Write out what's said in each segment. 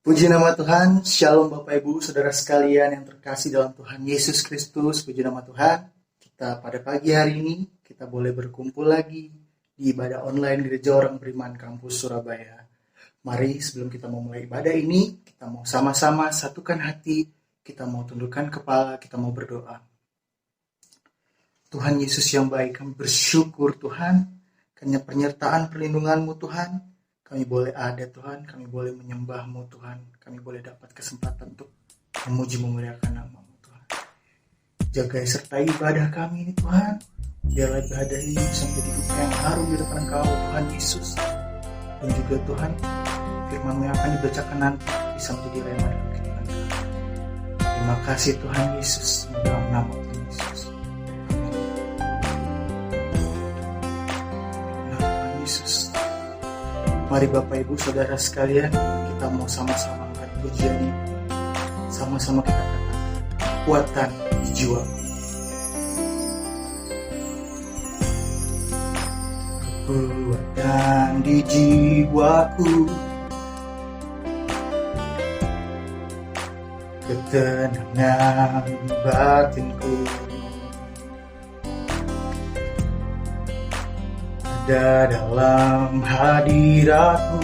Puji nama Tuhan, Shalom Bapak Ibu, Saudara sekalian yang terkasih dalam Tuhan Yesus Kristus. Puji nama Tuhan, kita pada pagi hari ini, kita boleh berkumpul lagi di ibadah online Gereja Orang Beriman Kampus Surabaya. Mari sebelum kita mau mulai ibadah ini, kita mau sama-sama satukan hati, kita mau tundukkan kepala, kita mau berdoa. Tuhan Yesus yang baik, kami bersyukur Tuhan, karena penyertaan perlindungan-Mu Tuhan. Kami boleh ada Tuhan, kami boleh menyembah-Mu Tuhan, kami boleh dapat kesempatan untuk memuji memuliakan nama-Mu Tuhan. Jaga sertai ibadah kami ini Tuhan, biarlah ibadah ini bisa menjadi duka yang harum di depan Engkau Tuhan Yesus. Dan juga Tuhan, firman-Mu yang akan dibacakan nanti bisa menjadi rema dalam kehidupan kami. Terima kasih Tuhan Yesus, dalam nama Tuhan Yesus. Tuhan Yesus. Mari Bapak Ibu Saudara sekalian, kita mau sama-sama angkat pujian ini. Sama-sama kita katakan kekuatan di jiwa. Kekuatan di jiwaku, ketenangan batinku, ada dalam hadirat-Mu,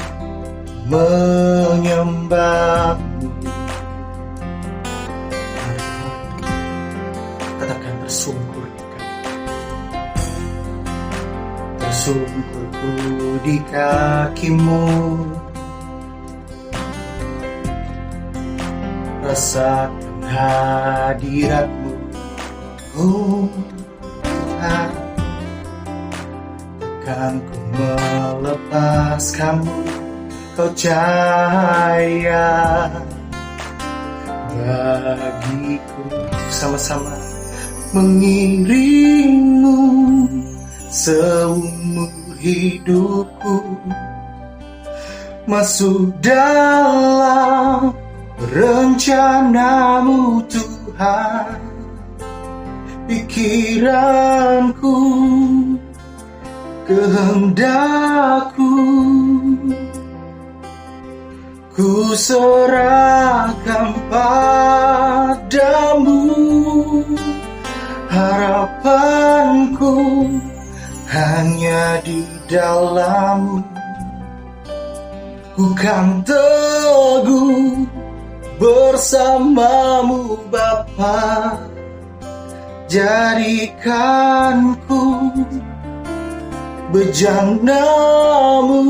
menyembah-Mu. Katakan tersungkur di kaki. Tersungkurku di kaki-Mu, rasakan hadirat-Mu, oh Tuhan. Kan ku melepaskanmu, Kau cahaya bagiku. Sama-sama mengiringmu seumur hidupku, masuk dalam rencana-Mu Tuhan. Pikiranku, kehendakku, ku serahkan padamu. Harapanku hanya di dalam-Mu. Ku kan teguh bersama-Mu Bapa. Jadikanku bejana-Mu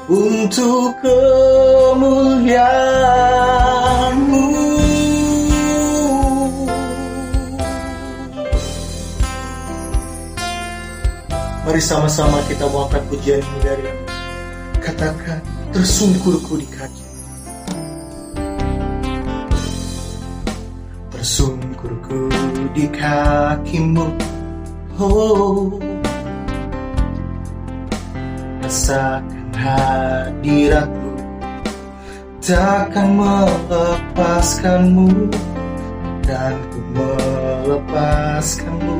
untuk kemuliaan-Mu. Mari sama-sama kita mau angkat pujian ini dari katakan tersungkurku di kaki. Tersungkurku di kaki-Mu, oh, rasakan hadirat-Mu, takkan melepaskanmu, dan ku melepaskanmu.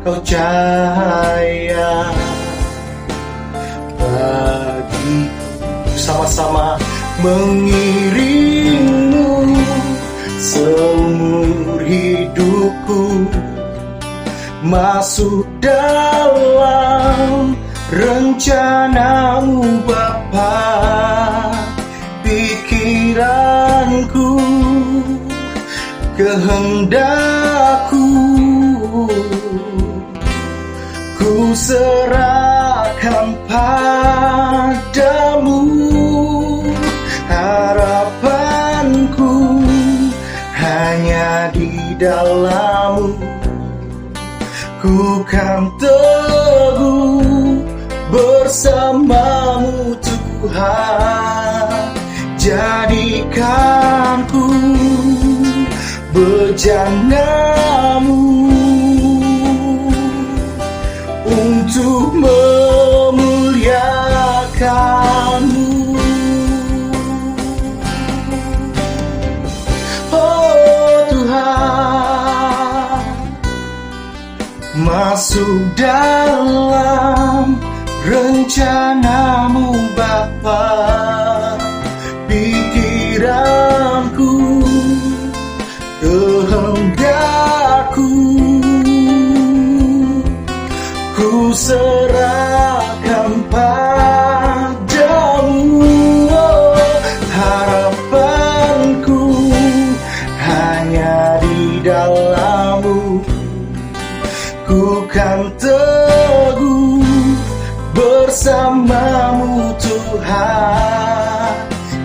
Kau cahaya bagiku. Sama-sama mengiringmu seumur hidupku, masuk dalam rencana-Mu Bapa. Pikiranku, kehendakku, ku serahkan padamu. Harapanku hanya di dalam-Mu. Ku kan teguh bersama-Mu Tuhan. Jadikanku bejana-Mu untuk memuliakan-Mu. Oh Tuhan, masuk dalam rencanamu Bapa, pikiranku, kehendakku, ku serahkan padamu. Oh, harapanku hanya di dalam-Mu, ku kan teguh bersama-Mu Tuhan.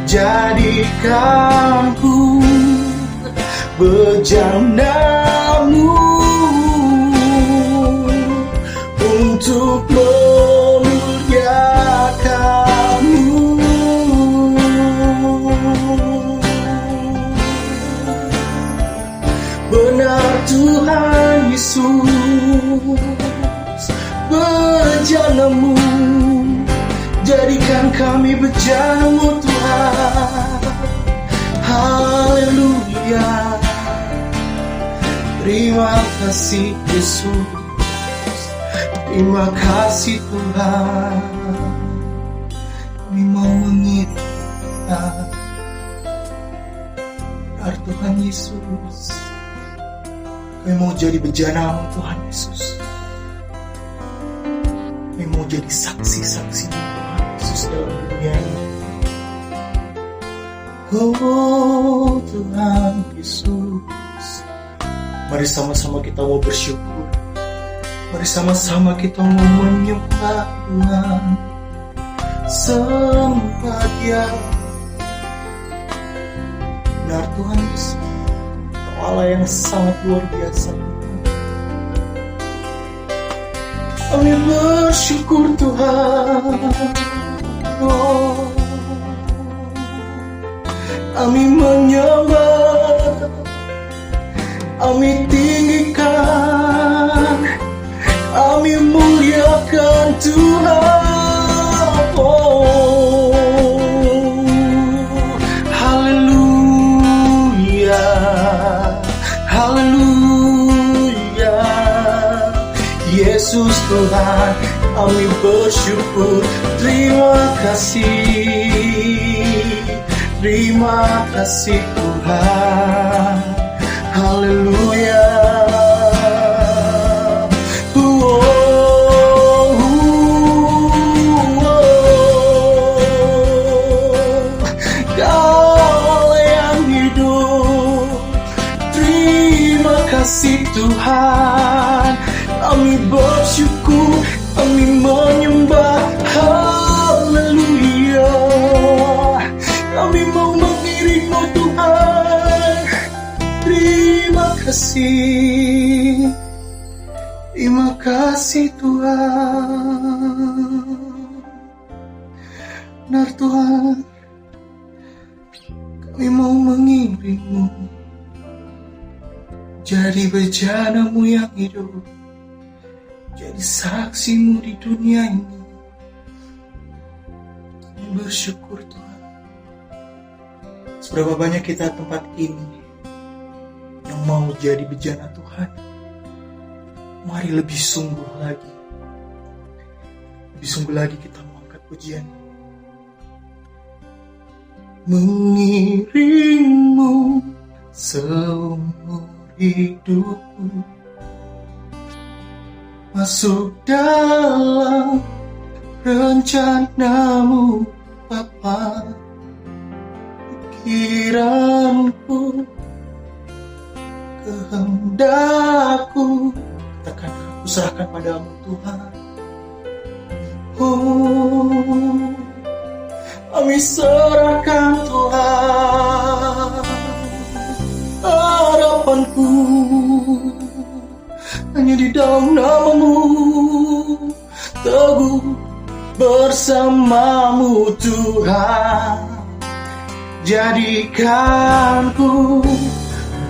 Jadikan ku bejana-Mu untuk memuliakan-Mu. Benar Tuhan Yesus, bejana-Mu, jadikan kami bejana-Mu Tuhan. Haleluya. Terima kasih Yesus, terima kasih Tuhan. Kami mau mengiringkan Tuhan Yesus. Kami mau jadi bejana-Mu Tuhan Yesus. Kami mau jadi saksi-saksi Tuhan Yesus dalam dunia ini. Oh Tuhan Yesus, mari sama-sama kita mau bersyukur. Mari sama-sama kita mau menyembah Tuhan. Sembah Dia. Benar Tuhan Yesus, Allah yang sangat luar biasa. Kami bersyukur Tuhan. Oh, kami menyembah, kami tinggikan, kami muliakan Tuhan. Oh, haleluya, haleluya. Yesus Tuhan, kami bersyukur. Terima kasih Tuhan. Haleluya. Kau yang hidup. Terima kasih Tuhan. Kami bersyukur, kami menyembah. Haleluya. Kami mau mengiring-Mu Tuhan. Terima kasih. Terima kasih Tuhan. Benar Tuhan, kami mau mengiring-Mu, jadi bejana-Mu yang hidup, jadi saksi-Mu di dunia ini. Kami bersyukur Tuhan. Seberapa banyak kita tempat ini yang mau jadi bejana Tuhan. Mari lebih sungguh lagi. Lebih sungguh lagi kita mengangkat pujian. Mengiring-Mu seumur hidupku, masuk dalam rencana-Mu Bapa. Pikiranku, kehendakku, katakan aku serahkan padamu Tuhan. Oh, kami serahkan Tuhan. Harapanku hanya di dalam nama-Mu, teguh bersama-Mu Tuhan. Jadikan ku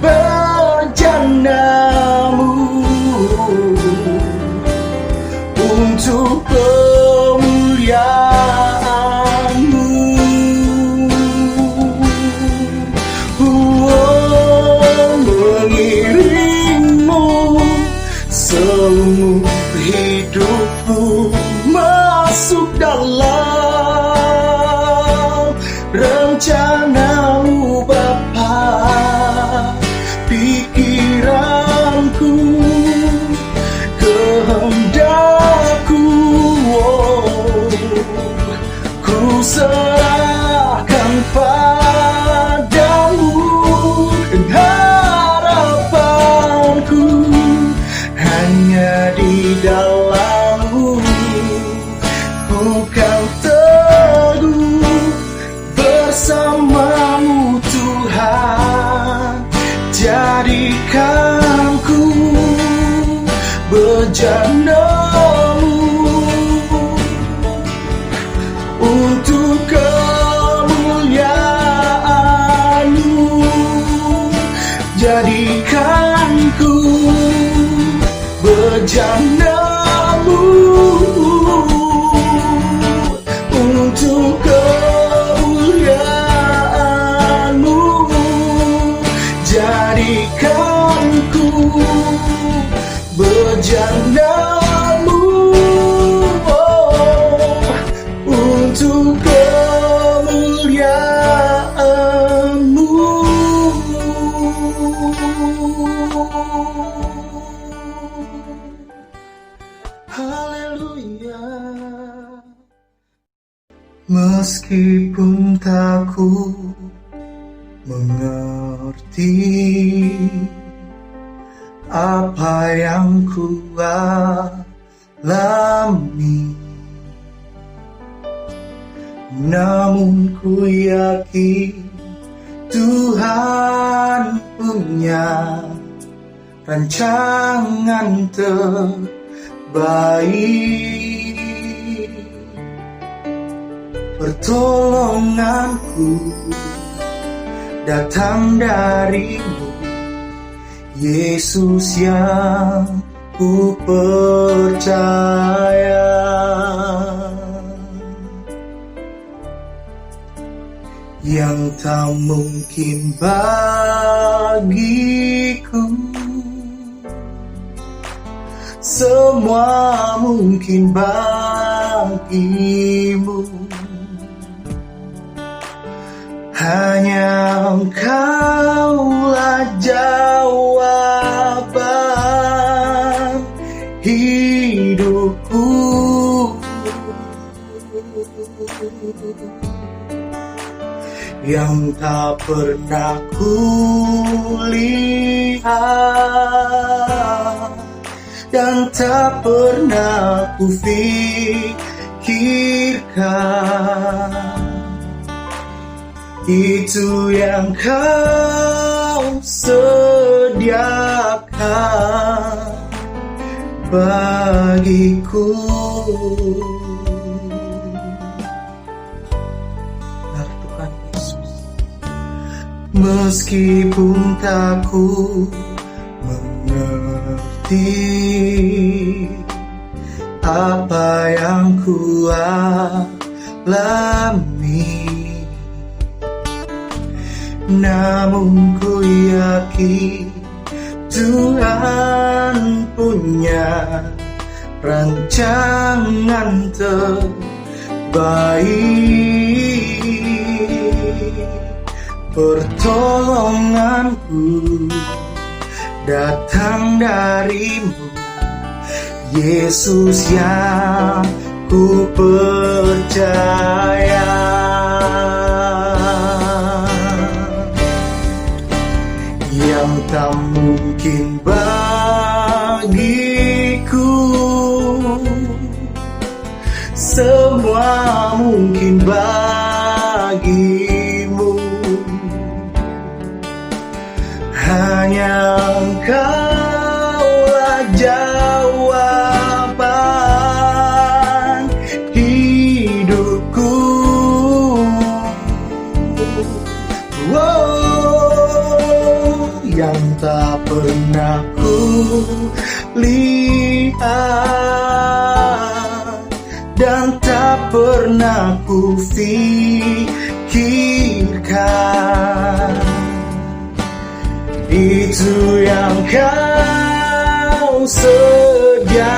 bejana-Mu untuk kemuliaan-Mu. Mengiring-Mu seumur sungguh hidupku masuk dalam rencana-Mu Bapa. Pikiranku, kehendakku, ku serahkan padamu. Harapanku hanya di dalam-Mu. Ku kan teguh bersama-Mu Tuhan. Jadikan ku bejana-Mu untuk kemuliaan-Mu. Jadikan ku bejana-Mu untuk kemuliaan-Mu. Jadikan ku bejana-Mu untuk kemuliaan-Mu. Haleluya. Meskipun tak ku mengerti apa yang ku alami, namun ku yakin Tuhan punya rancangan terbaik. Pertolonganku datang dari-Mu, Yesus yang ku percaya. Yang tak mungkin bagiku, semua mungkin bagi-Mu. Hanya Engkaulah jawaban hidupku. Yang tak pernah ku lihat dan tak pernah ku pikirkan, itu yang Kau sediakan bagiku. Benar Tuhan Yesus. Meskipun tak ku mengerti apa yang ku alami, namun ku yakin Tuhan punya rancangan terbaik. Pertolonganku datang dari-Mu, Yesus yang ku percaya. Yang tak mungkin bagiku, semua mungkin bagi-Mu. Hanya Engkaulah jawaban hidupku. Yang tak pernah ku lihat dan tak pernah ku pikirkan, itu yang Kau sediakan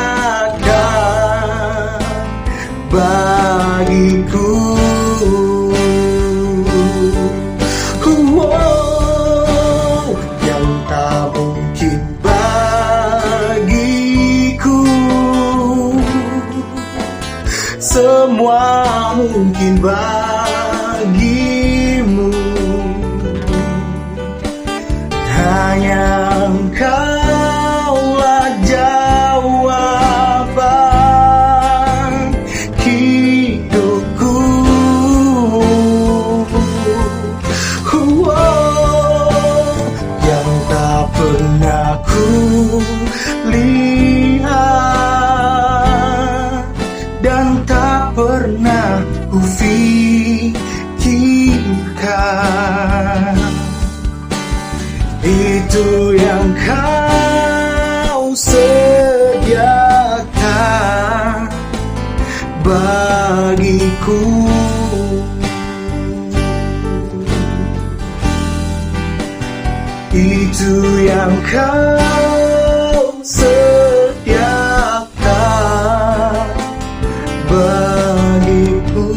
semua mungkin bagimu. Hanya Engkaulah jawaban hidupku. Yang tak pernah ku lihat dan tak pernah ku pikirkan, itu yang Kau sediakan bagiku. Itu yang Kau sediakan bagiku.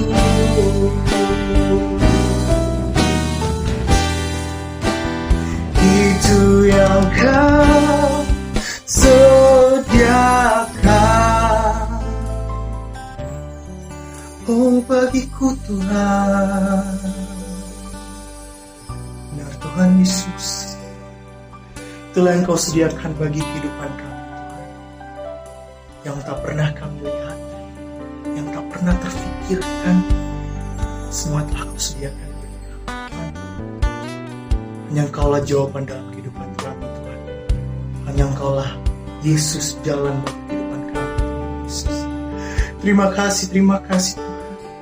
Itu yang Kau sediakan, oh bagiku Tuhan. Benar Tuhan Yesus, itulah yang Kau sediakan bagi kehidupan kami Tuhan, yang tak pernah kami lihat, yang tak pernah terfikirkan, semua telah Kau sediakan bagi kami Tuhan. Hanya Engkaulah jawaban dalam kehidupan kami Tuhan. Hanya Engkaulah Yesus jalan bagi kehidupan kami Tuhan Yesus. Terima kasih Tuhan.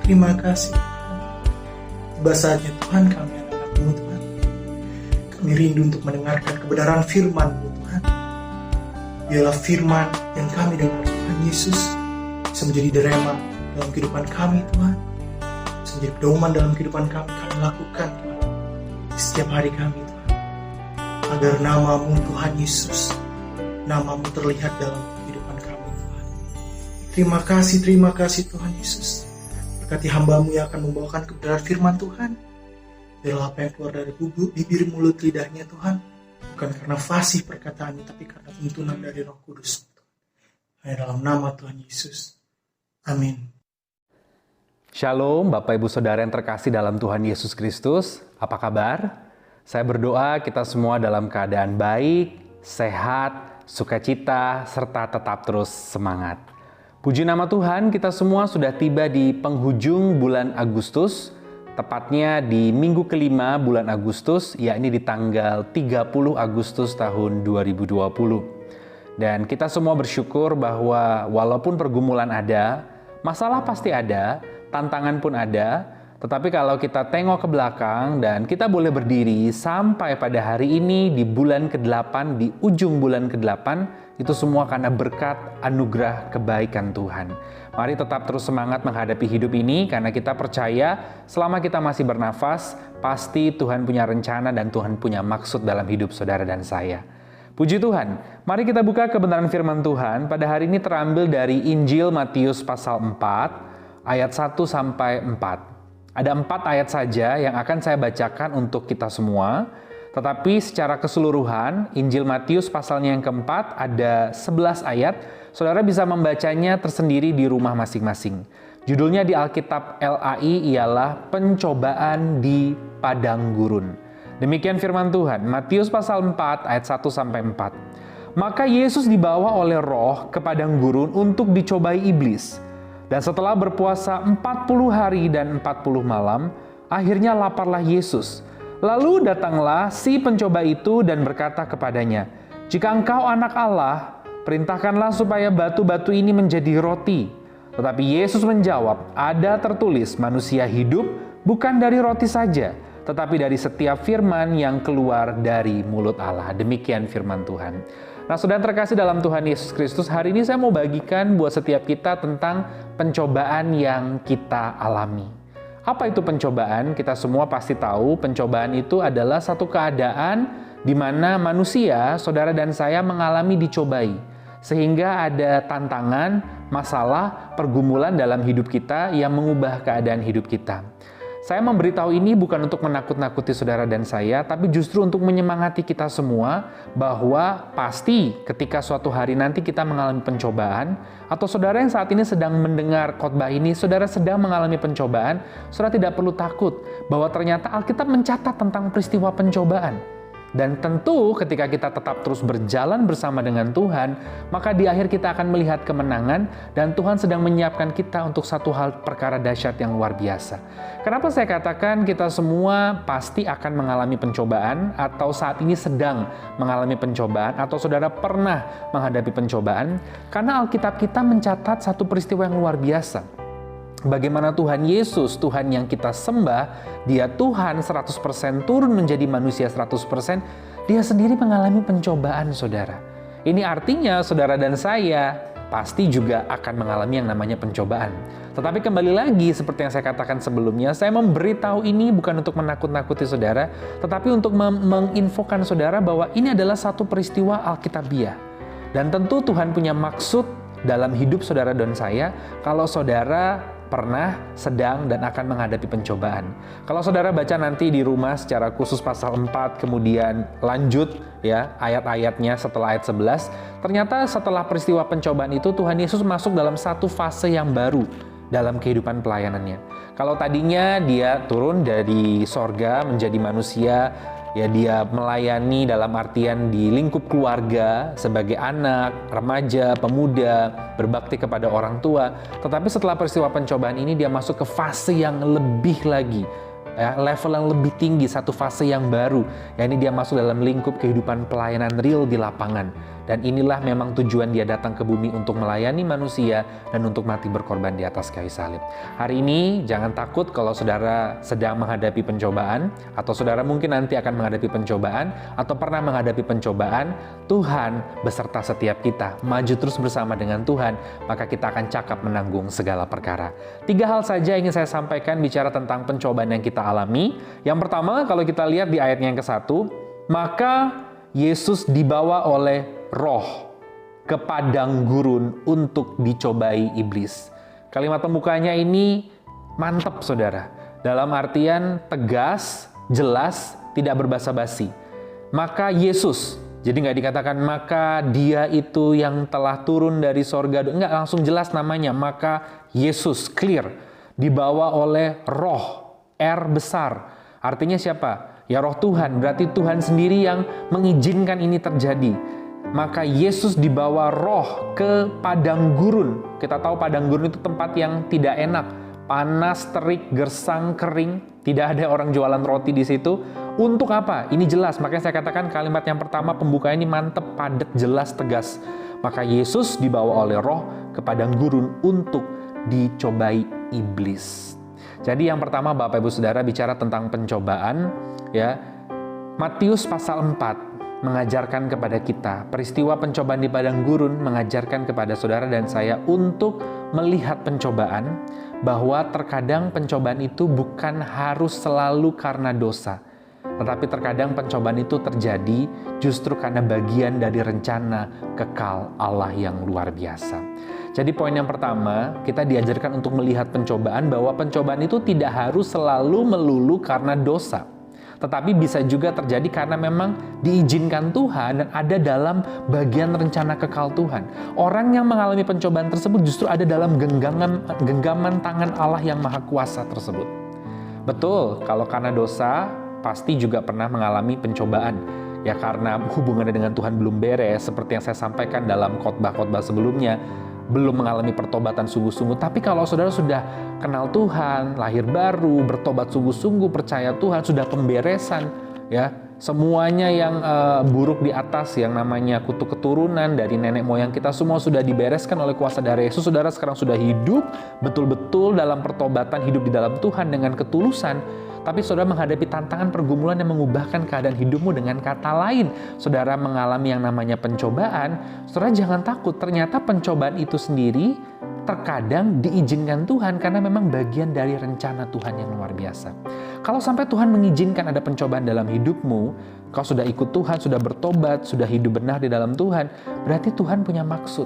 Terima kasih Tuhan. Tiba saatnya Tuhan kami anak-anak-Mu Tuhan. Kami rindu untuk mendengarkan kebenaran firman-Mu Tuhan. Biarlah firman yang kami dengar Tuhan Yesus bisa menjadi derema dalam kehidupan kami Tuhan. Bisa menjadi pedoman dalam kehidupan kami lakukan Tuhan di setiap hari kami Tuhan. Agar nama-Mu Tuhan Yesus, nama-Mu terlihat dalam kehidupan kami Tuhan. Terima kasih Tuhan Yesus. Berkati hamba-Mu yang akan membawakan kebenaran firman Tuhan. Biarlah apa yang keluar dari bibir mulut lidahnya Tuhan, bukan karena fasih perkataannya, tapi karena tuntunan dari Roh Kudus. Hanya dalam nama Tuhan Yesus. Amin. Shalom Bapak Ibu Saudara yang terkasih dalam Tuhan Yesus Kristus. Apa kabar? Saya berdoa kita semua dalam keadaan baik, sehat, sukacita, serta tetap terus semangat. Puji nama Tuhan, kita semua sudah tiba di penghujung bulan Agustus, tepatnya di minggu kelima bulan Agustus, yakni di tanggal 30 Agustus tahun 2020. Dan kita semua bersyukur bahwa walaupun pergumulan ada, masalah pasti ada, tantangan pun ada, tetapi kalau kita tengok ke belakang dan kita boleh berdiri sampai pada hari ini di bulan ke-8, di ujung bulan ke-8, itu semua karena berkat anugerah kebaikan Tuhan. Mari tetap terus semangat menghadapi hidup ini karena kita percaya selama kita masih bernafas, pasti Tuhan punya rencana dan Tuhan punya maksud dalam hidup saudara dan saya. Puji Tuhan, mari kita buka kebenaran firman Tuhan. Pada hari ini terambil dari Injil Matius pasal 4, ayat 1 sampai 4. Ada 4 ayat saja yang akan saya bacakan untuk kita semua. Tetapi secara keseluruhan, Injil Matius pasalnya yang keempat ada 11 ayat. Saudara bisa membacanya tersendiri di rumah masing-masing. Judulnya di Alkitab LAI ialah Pencobaan di Padang Gurun. Demikian firman Tuhan, Matius pasal 4 ayat 1 sampai 4. Maka Yesus dibawa oleh Roh ke padang gurun untuk dicobai iblis. Dan setelah berpuasa 40 hari dan 40 malam, akhirnya laparlah Yesus. Lalu datanglah si pencoba itu dan berkata kepadanya, "Jika engkau anak Allah, perintahkanlah supaya batu-batu ini menjadi roti." Tetapi Yesus menjawab, "Ada tertulis, manusia hidup bukan dari roti saja, tetapi dari setiap firman yang keluar dari mulut Allah." Demikian firman Tuhan. Nah, saudara terkasih dalam Tuhan Yesus Kristus, hari ini saya mau bagikan buat setiap kita tentang pencobaan yang kita alami. Apa itu pencobaan? Kita semua pasti tahu pencobaan itu adalah satu keadaan di mana manusia, saudara dan saya mengalami dicobai. Sehingga ada tantangan, masalah, pergumulan dalam hidup kita yang mengubah keadaan hidup kita. Saya memberitahu ini bukan untuk menakut-nakuti saudara dan saya, tapi justru untuk menyemangati kita semua bahwa pasti ketika suatu hari nanti kita mengalami pencobaan, atau saudara yang saat ini sedang mendengar khotbah ini, saudara sedang mengalami pencobaan, saudara tidak perlu takut bahwa ternyata Alkitab mencatat tentang peristiwa pencobaan. Dan tentu ketika kita tetap terus berjalan bersama dengan Tuhan, maka di akhir kita akan melihat kemenangan dan Tuhan sedang menyiapkan kita untuk satu hal perkara dahsyat yang luar biasa. Kenapa saya katakan kita semua pasti akan mengalami pencobaan atau saat ini sedang mengalami pencobaan atau saudara pernah menghadapi pencobaan? Karena Alkitab kita mencatat satu peristiwa yang luar biasa. Bagaimana Tuhan Yesus, Tuhan yang kita sembah, Dia Tuhan 100% turun menjadi manusia 100%, Dia sendiri mengalami pencobaan, saudara. Ini artinya saudara dan saya pasti juga akan mengalami yang namanya pencobaan. Tetapi kembali lagi, seperti yang saya katakan sebelumnya, saya memberitahu ini bukan untuk menakut-nakuti saudara, tetapi untuk menginfokan saudara bahwa ini adalah satu peristiwa Alkitabiah. Dan tentu Tuhan punya maksud dalam hidup saudara dan saya, kalau saudara pernah, sedang, dan akan menghadapi pencobaan. Kalau saudara baca nanti di rumah secara khusus pasal 4, kemudian lanjut ya ayat-ayatnya setelah ayat 11, ternyata setelah peristiwa pencobaan itu Tuhan Yesus masuk dalam satu fase yang baru dalam kehidupan pelayanannya. Kalau tadinya Dia turun dari sorga menjadi manusia, ya Dia melayani dalam artian di lingkup keluarga sebagai anak, remaja, pemuda, berbakti kepada orang tua. Tetapi setelah peristiwa pencobaan ini Dia masuk ke fase yang lebih lagi, ya, level yang lebih tinggi, satu fase yang baru. Yakni Dia masuk dalam lingkup kehidupan pelayanan real di lapangan. Dan inilah memang tujuan Dia datang ke bumi untuk melayani manusia dan untuk mati berkorban di atas kayu salib. Hari ini jangan takut kalau saudara sedang menghadapi pencobaan, atau saudara mungkin nanti akan menghadapi pencobaan, atau pernah menghadapi pencobaan. Tuhan beserta setiap kita, maju terus bersama dengan Tuhan, maka kita akan cakap menanggung segala perkara. 3 hal saja ingin saya sampaikan bicara tentang pencobaan yang kita alami. Yang pertama, kalau kita lihat di ayatnya yang ke-1, maka Yesus dibawa oleh Roh ke padang gurun untuk dicobai iblis. Kalimat pembukanya ini mantap, saudara. Dalam artian tegas, jelas, tidak berbasa-basi. Maka Yesus, jadi nggak dikatakan maka Dia itu yang telah turun dari sorga. Nggak, langsung jelas namanya. Maka Yesus, clear, dibawa oleh Roh, R besar. Artinya siapa? Ya Roh Tuhan, berarti Tuhan sendiri yang mengizinkan ini terjadi. Maka Yesus dibawa Roh ke padang gurun. Kita tahu padang gurun itu tempat yang tidak enak. Panas, terik, gersang, kering. Tidak ada orang jualan roti di situ. Untuk apa? Ini jelas. Makanya saya katakan kalimat yang pertama pembuka ini mantep, padat, jelas, tegas. Maka Yesus dibawa oleh Roh ke padang gurun untuk dicobai iblis. Jadi yang pertama Bapak Ibu Saudara bicara tentang pencobaan, ya. Matius pasal 4 mengajarkan kepada kita, peristiwa pencobaan di padang gurun mengajarkan kepada saudara dan saya untuk melihat pencobaan, bahwa terkadang pencobaan itu bukan harus selalu karena dosa, tetapi terkadang pencobaan itu terjadi justru karena bagian dari rencana kekal Allah yang luar biasa. Jadi poin yang pertama, kita diajarkan untuk melihat pencobaan, bahwa pencobaan itu tidak harus selalu melulu karena dosa, tetapi bisa juga terjadi karena memang diizinkan Tuhan dan ada dalam bagian rencana kekal Tuhan. Orang yang mengalami pencobaan tersebut justru ada dalam genggaman tangan Allah yang maha kuasa tersebut. Betul, kalau karena dosa, pasti juga pernah mengalami pencobaan. Ya karena hubungannya dengan Tuhan belum beres, seperti yang saya sampaikan dalam khotbah-khotbah sebelumnya, belum mengalami pertobatan sungguh-sungguh. Tapi kalau saudara sudah kenal Tuhan, lahir baru, bertobat sungguh-sungguh, percaya Tuhan, sudah pemberesan, ya semuanya yang buruk di atas, yang namanya kutuk keturunan dari nenek moyang kita, semua sudah dibereskan oleh kuasa darah Yesus. Saudara sekarang sudah hidup betul-betul dalam pertobatan, hidup di dalam Tuhan dengan ketulusan. Tapi saudara menghadapi tantangan pergumulan yang mengubahkan keadaan hidupmu. Dengan kata lain, saudara mengalami yang namanya pencobaan. Saudara jangan takut, ternyata pencobaan itu sendiri terkadang diizinkan Tuhan karena memang bagian dari rencana Tuhan yang luar biasa. Kalau sampai Tuhan mengizinkan ada pencobaan dalam hidupmu, kau sudah ikut Tuhan, sudah bertobat, sudah hidup benar di dalam Tuhan, berarti Tuhan punya maksud.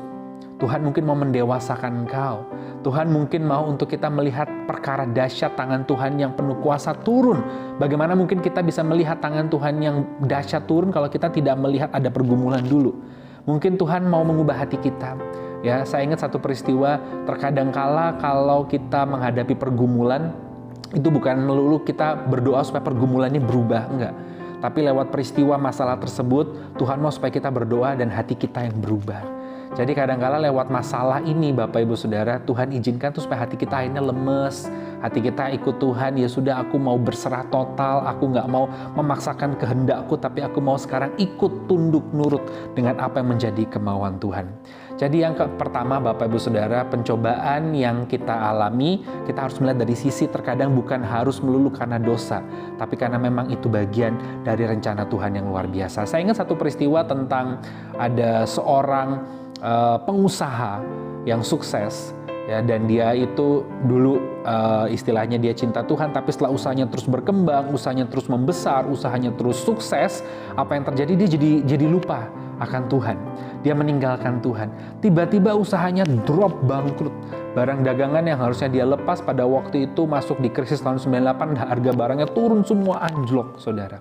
Tuhan mungkin mau mendewasakan engkau. Tuhan mungkin mau untuk kita melihat perkara dahsyat tangan Tuhan yang penuh kuasa turun. Bagaimana mungkin kita bisa melihat tangan Tuhan yang dahsyat turun kalau kita tidak melihat ada pergumulan dulu. Mungkin Tuhan mau mengubah hati kita. Ya, saya ingat satu peristiwa, terkadang kala kalau kita menghadapi pergumulan, itu bukan melulu kita berdoa supaya pergumulannya berubah, enggak. Tapi lewat peristiwa masalah tersebut, Tuhan mau supaya kita berdoa dan hati kita yang berubah. Jadi kadang-kala lewat masalah ini Bapak Ibu Saudara, Tuhan izinkan tuh supaya hati kita akhirnya lemes. Hati kita ikut Tuhan, ya sudah aku mau berserah total, aku nggak mau memaksakan kehendakku, tapi aku mau sekarang ikut tunduk nurut dengan apa yang menjadi kemauan Tuhan. Jadi yang pertama Bapak Ibu Saudara, pencobaan yang kita alami, kita harus melihat dari sisi terkadang bukan harus melulu karena dosa, tapi karena memang itu bagian dari rencana Tuhan yang luar biasa. Saya ingat satu peristiwa tentang ada seorang pengusaha yang sukses, ya, dan dia itu dulu istilahnya dia cinta Tuhan, tapi setelah usahanya terus berkembang, usahanya terus membesar, usahanya terus sukses, apa yang terjadi, dia jadi lupa akan Tuhan. Dia meninggalkan Tuhan. Tiba-tiba usahanya drop, bangkrut. Barang dagangan yang harusnya dia lepas pada waktu itu masuk di krisis tahun 98, harga barangnya turun semua, anjlok, saudara.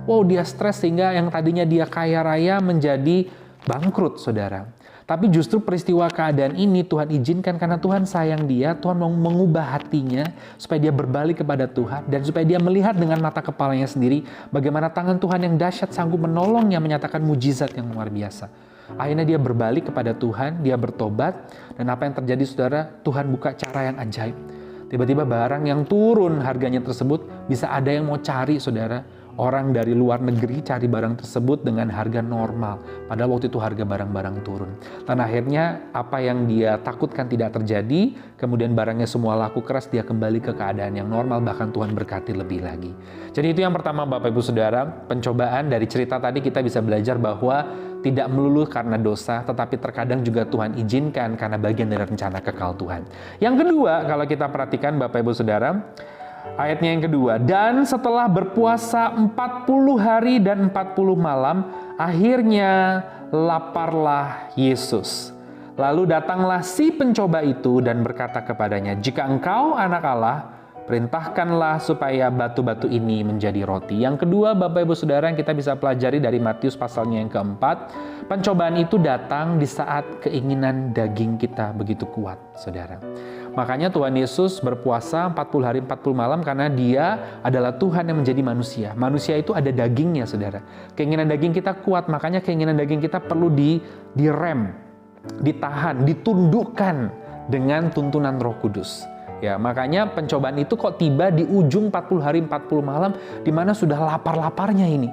Wow, dia stres sehingga yang tadinya dia kaya raya menjadi bangkrut, saudara. Tapi justru peristiwa keadaan ini Tuhan izinkan karena Tuhan sayang dia, Tuhan mau mengubah hatinya supaya dia berbalik kepada Tuhan dan supaya dia melihat dengan mata kepalanya sendiri bagaimana tangan Tuhan yang dahsyat sanggup menolongnya, menyatakan mujizat yang luar biasa. Akhirnya dia berbalik kepada Tuhan, dia bertobat, dan apa yang terjadi saudara, Tuhan buka cara yang ajaib. Tiba-tiba barang yang turun harganya tersebut bisa ada yang mau cari, saudara. Orang dari luar negeri cari barang tersebut dengan harga normal. Padahal waktu itu harga barang-barang turun. Dan akhirnya apa yang dia takutkan tidak terjadi. Kemudian barangnya semua laku keras, dia kembali ke keadaan yang normal. Bahkan Tuhan berkati lebih lagi. Jadi itu yang pertama Bapak Ibu Saudara. Pencobaan dari cerita tadi kita bisa belajar bahwa tidak melulu karena dosa, tetapi terkadang juga Tuhan izinkan karena bagian dari rencana kekal Tuhan. Yang kedua, kalau kita perhatikan Bapak Ibu Saudara, ayatnya yang kedua, dan setelah berpuasa 40 hari dan 40 malam, akhirnya laparlah Yesus. Lalu datanglah si pencoba itu dan berkata kepadanya, jika engkau anak Allah, perintahkanlah supaya batu-batu ini menjadi roti. Yang kedua, Bapak Ibu Saudara, yang kita bisa pelajari dari Matius pasalnya yang keempat, pencobaan itu datang di saat keinginan daging kita begitu kuat, saudara. Makanya Tuhan Yesus berpuasa 40 hari 40 malam karena dia adalah Tuhan yang menjadi manusia. Manusia itu ada dagingnya, saudara. Keinginan daging kita kuat, makanya keinginan daging kita perlu direm, ditahan, ditundukkan dengan tuntunan Roh Kudus. Ya, makanya pencobaan itu kok tiba di ujung 40 hari 40 malam di mana sudah lapar-laparnya ini.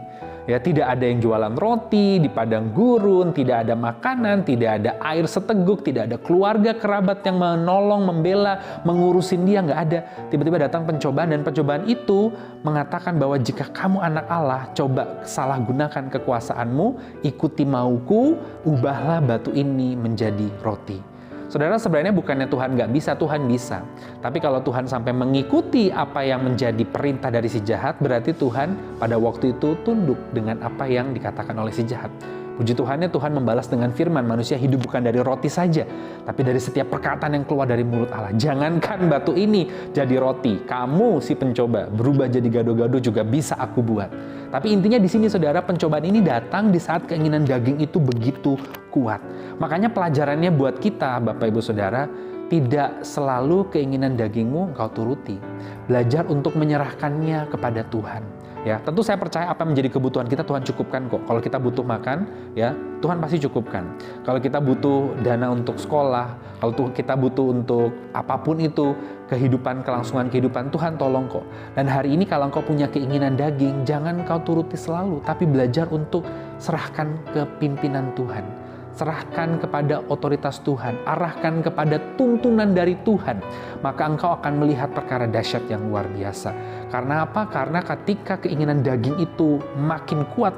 Ya, tidak ada yang jualan roti di padang gurun, tidak ada makanan, tidak ada air seteguk, tidak ada keluarga kerabat yang menolong, membela, mengurusin dia, nggak ada. Tiba-tiba datang pencobaan dan pencobaan itu mengatakan bahwa jika kamu anak Allah, coba salah gunakan kekuasaanmu, ikuti mauku, ubahlah batu ini menjadi roti. Saudara, sebenarnya bukannya Tuhan nggak bisa, Tuhan bisa. Tapi kalau Tuhan sampai mengikuti apa yang menjadi perintah dari si jahat, berarti Tuhan pada waktu itu tunduk dengan apa yang dikatakan oleh si jahat. Puji Tuhannya Tuhan membalas dengan firman, manusia hidup bukan dari roti saja, tapi dari setiap perkataan yang keluar dari mulut Allah. Jangankan batu ini jadi roti, kamu si pencoba berubah jadi gado-gado juga bisa aku buat. Tapi intinya di sini saudara, pencobaan ini datang di saat keinginan daging itu begitu kuat. Makanya pelajarannya buat kita Bapak Ibu Saudara, tidak selalu keinginan dagingmu engkau turuti. Belajar untuk menyerahkannya kepada Tuhan. Ya, tentu saya percaya apa yang menjadi kebutuhan kita Tuhan cukupkan kok. Kalau kita butuh makan, ya Tuhan pasti cukupkan. Kalau kita butuh dana untuk sekolah, kalau kita butuh untuk apapun itu, kehidupan, kelangsungan kehidupan, Tuhan tolong kok. Dan hari ini kalau engkau punya keinginan daging, jangan kau turuti selalu, tapi belajar untuk serahkan ke pimpinan Tuhan. Serahkan kepada otoritas Tuhan, arahkan kepada tuntunan dari Tuhan, maka engkau akan melihat perkara dahsyat yang luar biasa. Karena apa? Karena ketika keinginan daging itu makin kuat,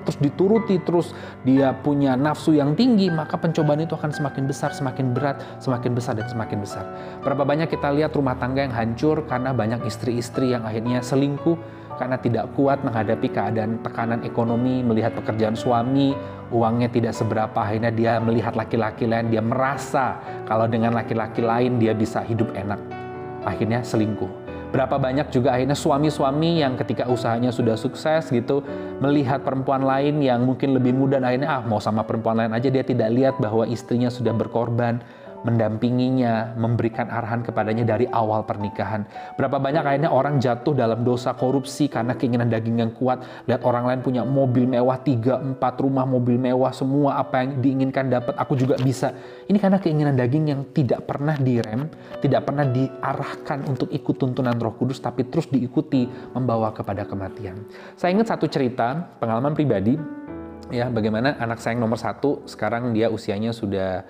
terus dituruti, terus dia punya nafsu yang tinggi, maka pencobaan itu akan semakin besar, semakin berat, semakin besar, dan semakin besar. Berapa banyak kita lihat rumah tangga yang hancur karena banyak istri-istri yang akhirnya selingkuh, karena tidak kuat menghadapi keadaan tekanan ekonomi, melihat pekerjaan suami, uangnya tidak seberapa, akhirnya dia melihat laki-laki lain, dia merasa kalau dengan laki-laki lain dia bisa hidup enak. Akhirnya selingkuh. Berapa banyak juga akhirnya suami-suami yang ketika usahanya sudah sukses gitu, melihat perempuan lain yang mungkin lebih muda, akhirnya mau sama perempuan lain aja, dia tidak lihat bahwa istrinya sudah berkorban, mendampinginya, memberikan arahan kepadanya dari awal pernikahan. Berapa banyak akhirnya orang jatuh dalam dosa korupsi karena keinginan daging yang kuat. Lihat orang lain punya mobil mewah, 3-4 rumah mobil mewah, semua apa yang diinginkan dapat, aku juga bisa. Ini karena keinginan daging yang tidak pernah direm, tidak pernah diarahkan untuk ikut tuntunan Roh Kudus, tapi terus diikuti membawa kepada kematian. Saya ingat satu cerita, pengalaman pribadi, ya, bagaimana anak saya yang nomor 1, sekarang dia usianya sudah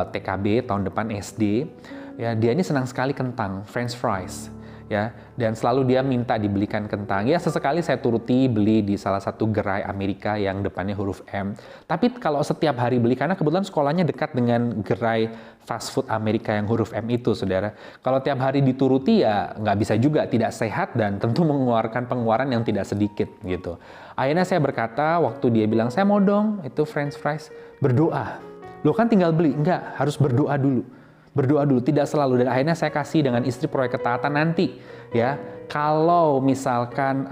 TKB, tahun depan SD. Ya, dia ini senang sekali kentang, French fries. Ya, dan selalu dia minta dibelikan kentang. Ya, sesekali saya turuti beli di salah satu gerai Amerika yang depannya huruf M. Tapi kalau setiap hari beli, karena kebetulan sekolahnya dekat dengan gerai fast food Amerika yang huruf M itu, saudara. Kalau tiap hari dituruti ya nggak bisa juga, tidak sehat dan tentu mengeluarkan pengeluaran yang tidak sedikit gitu. Akhirnya saya berkata, waktu dia bilang, saya mau dong itu French fries, berdoa. Loh kan tinggal beli? Enggak, harus berdoa dulu. Berdoa dulu, tidak selalu. Dan akhirnya saya kasih dengan istri proyek ketaatan nanti. Ya, kalau misalkan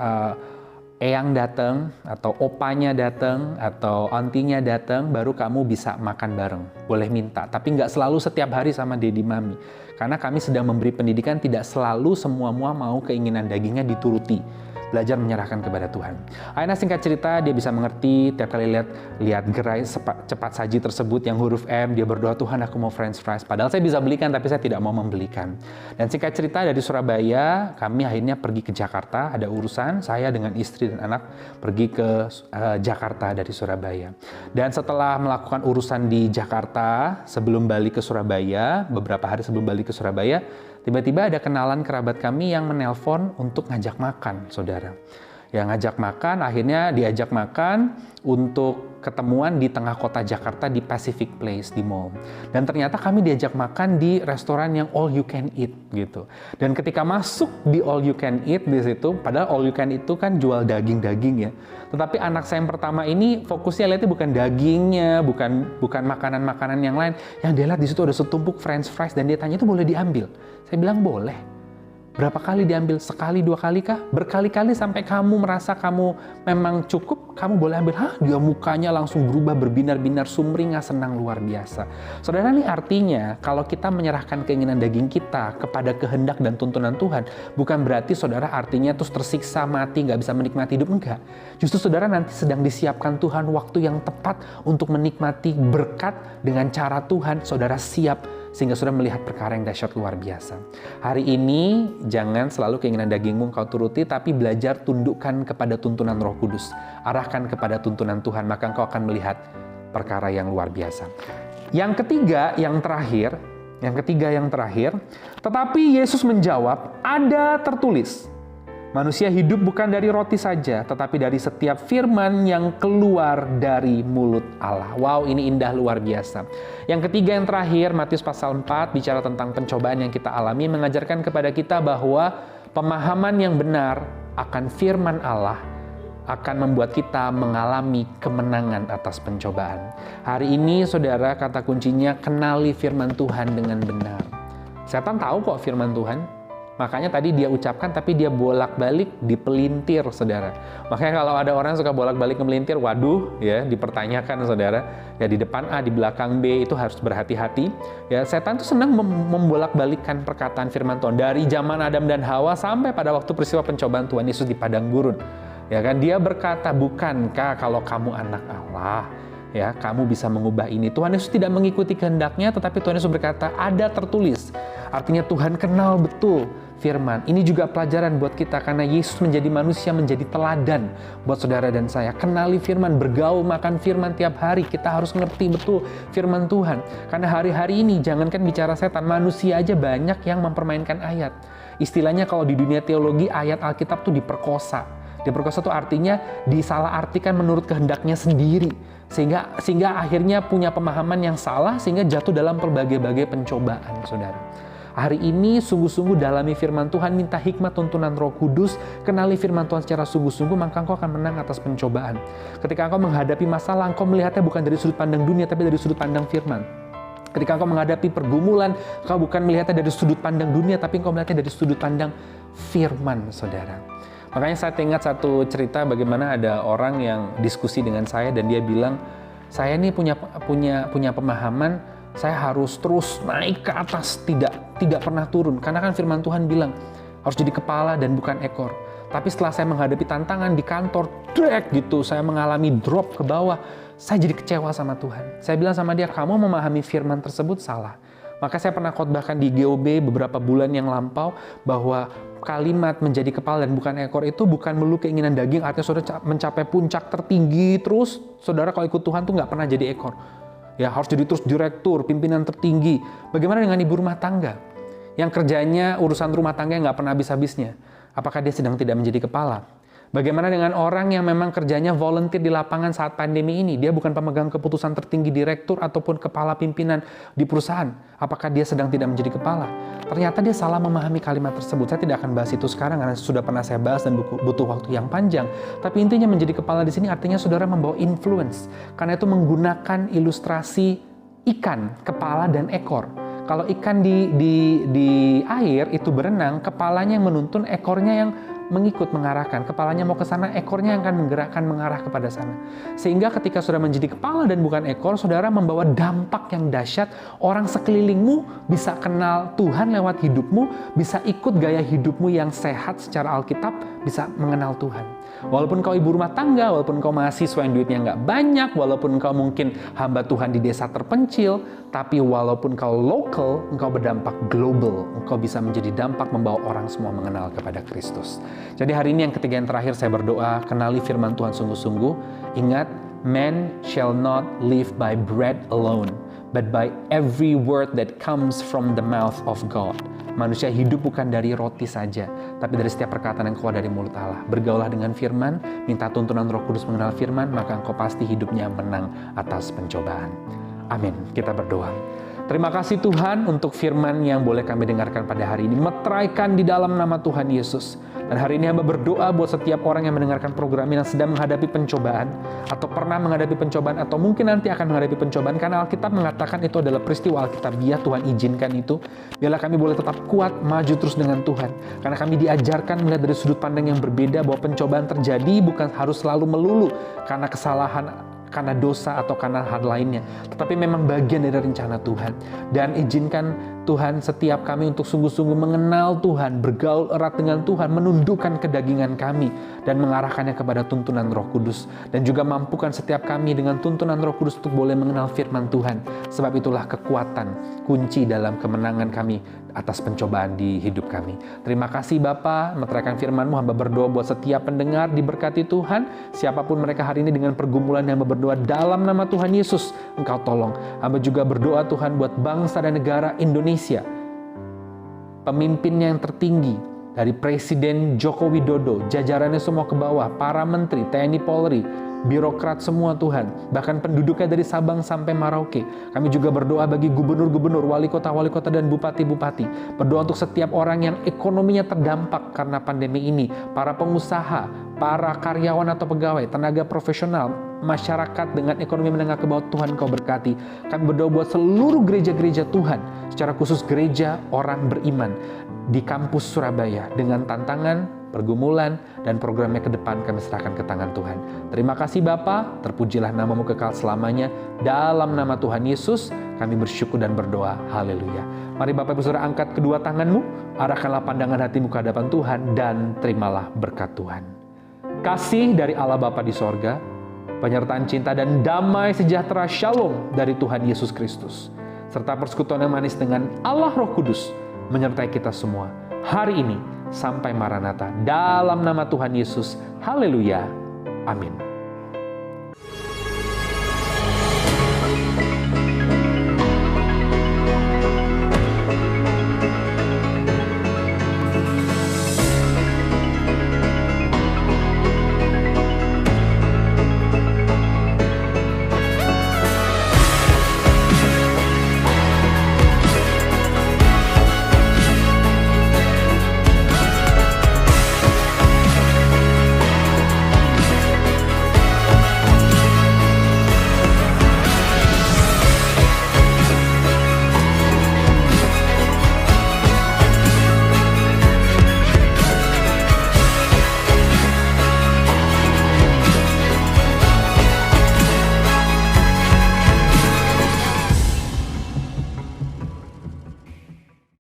eyang datang, atau opanya datang, atau ontinya datang, baru kamu bisa makan bareng. Boleh minta, tapi nggak selalu setiap hari sama Dedi Mami. Karena kami sedang memberi pendidikan, tidak selalu semua mau keinginan dagingnya dituruti. Belajar menyerahkan kepada Tuhan. Akhirnya singkat cerita, dia bisa mengerti. Tiap kali lihat gerai cepat saji tersebut yang huruf M, dia berdoa, Tuhan aku mau French fries. Padahal saya bisa belikan, tapi saya tidak mau membelikan. Dan singkat cerita, dari Surabaya kami akhirnya pergi ke Jakarta. Ada urusan, saya dengan istri dan anak pergi ke Jakarta dari Surabaya. Dan setelah melakukan urusan di Jakarta, sebelum balik ke Surabaya, beberapa hari sebelum balik ke Surabaya, tiba-tiba ada kenalan kerabat kami yang menelpon untuk ngajak makan, saudara. Yang ngajak makan, akhirnya diajak makan untuk ketemuan di tengah kota Jakarta di Pacific Place, di mall. Dan ternyata kami diajak makan di restoran yang all you can eat gitu. Dan ketika masuk di all you can eat di situ, padahal all you can eat itu kan jual daging-daging ya. Tetapi anak saya yang pertama ini fokusnya lihatnya bukan dagingnya, bukan makanan-makanan yang lain. Yang dia lihat di situ ada setumpuk French fries dan dia tanya, itu boleh diambil? Saya bilang boleh. Berapa kali diambil? Sekali, 2 kali kah? Berkali-kali sampai kamu merasa kamu memang cukup, kamu boleh ambil. Hah? Dia mukanya langsung berubah berbinar-binar, sumringah, senang luar biasa. Saudara, ini artinya kalau kita menyerahkan keinginan daging kita kepada kehendak dan tuntunan Tuhan, bukan berarti saudara artinya terus tersiksa, mati, nggak bisa menikmati hidup. Enggak. Justru saudara nanti sedang disiapkan Tuhan waktu yang tepat untuk menikmati berkat dengan cara Tuhan, saudara siap sehingga sudah melihat perkara yang dahsyat luar biasa. Hari ini jangan selalu keinginan dagingmu kau turuti, tapi belajar tundukkan kepada tuntunan Roh Kudus. Arahkan kepada tuntunan Tuhan, maka engkau akan melihat perkara yang luar biasa. Yang ketiga, yang terakhir, tetapi Yesus menjawab, ada tertulis, manusia hidup bukan dari roti saja, tetapi dari setiap firman yang keluar dari mulut Allah. Wow, ini indah luar biasa. Yang ketiga, yang terakhir, Matius pasal 4, bicara tentang pencobaan yang kita alami, mengajarkan kepada kita bahwa pemahaman yang benar akan firman Allah akan membuat kita mengalami kemenangan atas pencobaan. Hari ini, saudara, kata kuncinya, kenali firman Tuhan dengan benar. Setan tahu kok firman Tuhan. Makanya tadi dia ucapkan, tapi dia bolak-balik dipelintir, saudara. Makanya kalau ada orang suka bolak-balik ngemelintir, waduh, ya dipertanyakan, saudara. Ya di depan A, di belakang B, itu harus berhati-hati. Ya setan tuh senang membolak-balikkan perkataan firman Tuhan dari zaman Adam dan Hawa sampai pada waktu peristiwa pencobaan Tuhan Yesus di padang gurun. Ya kan, dia berkata, bukankah kalau kamu anak Allah, ya kamu bisa mengubah ini. Tuhan Yesus tidak mengikuti kehendaknya, tetapi Tuhan Yesus berkata, ada tertulis. Artinya Tuhan kenal betul firman. Ini juga pelajaran buat kita karena Yesus menjadi manusia, menjadi teladan buat saudara dan saya. Kenali firman, bergaul, makan firman tiap hari. Kita harus ngerti betul firman Tuhan. Karena hari-hari ini, jangankan bicara setan, manusia aja banyak yang mempermainkan ayat. Istilahnya kalau di dunia teologi, ayat Alkitab tuh diperkosa. Diperkosa itu artinya disalahartikan menurut kehendaknya sendiri. Sehingga akhirnya punya pemahaman yang salah, sehingga jatuh dalam berbagai-bagai pencobaan, saudara. Hari ini sungguh-sungguh dalami firman Tuhan, minta hikmat tuntunan Roh Kudus, kenali firman Tuhan secara sungguh-sungguh, maka engkau akan menang atas pencobaan. Ketika engkau menghadapi masalah, engkau melihatnya bukan dari sudut pandang dunia, tapi dari sudut pandang firman. Ketika engkau menghadapi pergumulan, engkau bukan melihatnya dari sudut pandang dunia, tapi engkau melihatnya dari sudut pandang firman, saudara. Makanya saya ingat satu cerita bagaimana ada orang yang diskusi dengan saya dan dia bilang, saya ini punya pemahaman, saya harus terus naik ke atas, tidak pernah turun. Karena kan firman Tuhan bilang, harus jadi kepala dan bukan ekor. Tapi setelah saya menghadapi tantangan di kantor, drag gitu, saya mengalami drop ke bawah, saya jadi kecewa sama Tuhan. Saya bilang sama dia, kamu memahami firman tersebut salah. Maka saya pernah khotbahkan di GOB beberapa bulan yang lampau, bahwa kalimat menjadi kepala dan bukan ekor itu bukan melulu keinginan daging, artinya saudara mencapai puncak tertinggi terus. Saudara kalau ikut Tuhan tuh nggak pernah jadi ekor. Ya harus jadi terus direktur, pimpinan tertinggi. Bagaimana dengan ibu rumah tangga? Yang kerjanya urusan rumah tangga nggak pernah habis-habisnya. Apakah dia sedang tidak menjadi kepala? Bagaimana dengan orang yang memang kerjanya volunteer di lapangan saat pandemi ini? Dia bukan pemegang keputusan tertinggi, direktur ataupun kepala pimpinan di perusahaan. Apakah dia sedang tidak menjadi kepala? Ternyata dia salah memahami kalimat tersebut. Saya tidak akan bahas itu sekarang karena sudah pernah saya bahas dan butuh waktu yang panjang. Tapi intinya menjadi kepala di sini artinya saudara membawa influence. Karena itu menggunakan ilustrasi ikan, kepala dan ekor. Kalau ikan di air itu berenang, kepalanya yang menuntun, ekornya yang mengikut, mengarahkan. Kepalanya mau ke sana, ekornya yang akan menggerakkan, mengarah kepada sana. Sehingga ketika saudara menjadi kepala dan bukan ekor, saudara membawa dampak yang dahsyat. Orang sekelilingmu bisa kenal Tuhan lewat hidupmu, bisa ikut gaya hidupmu yang sehat secara Alkitab, bisa mengenal Tuhan. Walaupun kau ibu rumah tangga, walaupun kau mahasiswa yang duitnya nggak banyak, walaupun kau mungkin hamba Tuhan di desa terpencil, tapi walaupun kau lokal, engkau berdampak global. Engkau bisa menjadi dampak membawa orang semua mengenal kepada Kristus. Jadi hari ini yang ketiga yang terakhir saya berdoa, kenali firman Tuhan sungguh-sungguh. Ingat, man shall not live by bread alone, but by every word that comes from the mouth of God. Manusia hidup bukan dari roti saja, tapi dari setiap perkataan yang keluar dari mulut Allah. Bergaulah dengan firman, minta tuntunan Roh Kudus mengenal firman, maka engkau pasti hidupnya menang atas pencobaan. Amin. Kita berdoa. Terima kasih Tuhan untuk firman yang boleh kami dengarkan pada hari ini. Meteraikan di dalam nama Tuhan Yesus. Dan hari ini hamba berdoa buat setiap orang yang mendengarkan program ini yang sedang menghadapi pencobaan, atau pernah menghadapi pencobaan, atau mungkin nanti akan menghadapi pencobaan. Karena Alkitab mengatakan itu adalah peristiwa Alkitabiah, Tuhan izinkan itu. Biarlah kami boleh tetap kuat, maju terus dengan Tuhan. Karena kami diajarkan melihat dari sudut pandang yang berbeda, bahwa pencobaan terjadi bukan harus selalu melulu karena kesalahan, karena dosa atau karena hal lainnya, tetapi memang bagian dari rencana Tuhan. Dan izinkan Tuhan setiap kami untuk sungguh-sungguh mengenal Tuhan, bergaul erat dengan Tuhan, menundukkan kedagingan kami dan mengarahkannya kepada tuntunan Roh Kudus. Dan juga mampukan setiap kami dengan tuntunan Roh Kudus untuk boleh mengenal firman Tuhan. Sebab itulah kekuatan, kunci dalam kemenangan kami atas pencobaan di hidup kami. Terima kasih Bapa, meteraikan firman-Mu, hamba berdoa buat setiap pendengar diberkati Tuhan. Siapapun mereka hari ini dengan pergumulan, hamba berdoa dalam nama Tuhan Yesus, Engkau tolong. Hamba juga berdoa Tuhan buat bangsa dan negara Indonesia, pemimpinnya yang tertinggi, dari Presiden Joko Widodo, jajarannya semua ke bawah, para menteri, TNI Polri, birokrat semua Tuhan, bahkan penduduknya dari Sabang sampai Merauke. Kami juga berdoa bagi gubernur-gubernur, wali kota dan bupati-bupati. Berdoa untuk setiap orang yang ekonominya terdampak karena pandemi ini, para pengusaha, para karyawan atau pegawai, tenaga profesional, masyarakat dengan ekonomi menengah ke bawah. Tuhan Kau berkati. Kami berdoa buat seluruh gereja-gereja Tuhan, secara khusus gereja orang beriman di kampus Surabaya, dengan tantangan, pergumulan, dan programnya ke depan kami serahkan ke tangan Tuhan. Terima kasih Bapa, terpujilah nama-Mu kekal selamanya. Dalam nama Tuhan Yesus, kami bersyukur dan berdoa. Haleluya. Mari Bapak Ibu Saudara angkat kedua tanganmu, arahkanlah pandangan hatimu ke hadapan Tuhan, dan terimalah berkat Tuhan. Kasih dari Allah Bapa di sorga, penyertaan cinta dan damai sejahtera Shalom dari Tuhan Yesus Kristus, serta persekutuan yang manis dengan Allah Roh Kudus menyertai kita semua hari ini sampai Maranatha. Dalam nama Tuhan Yesus, haleluya, amin.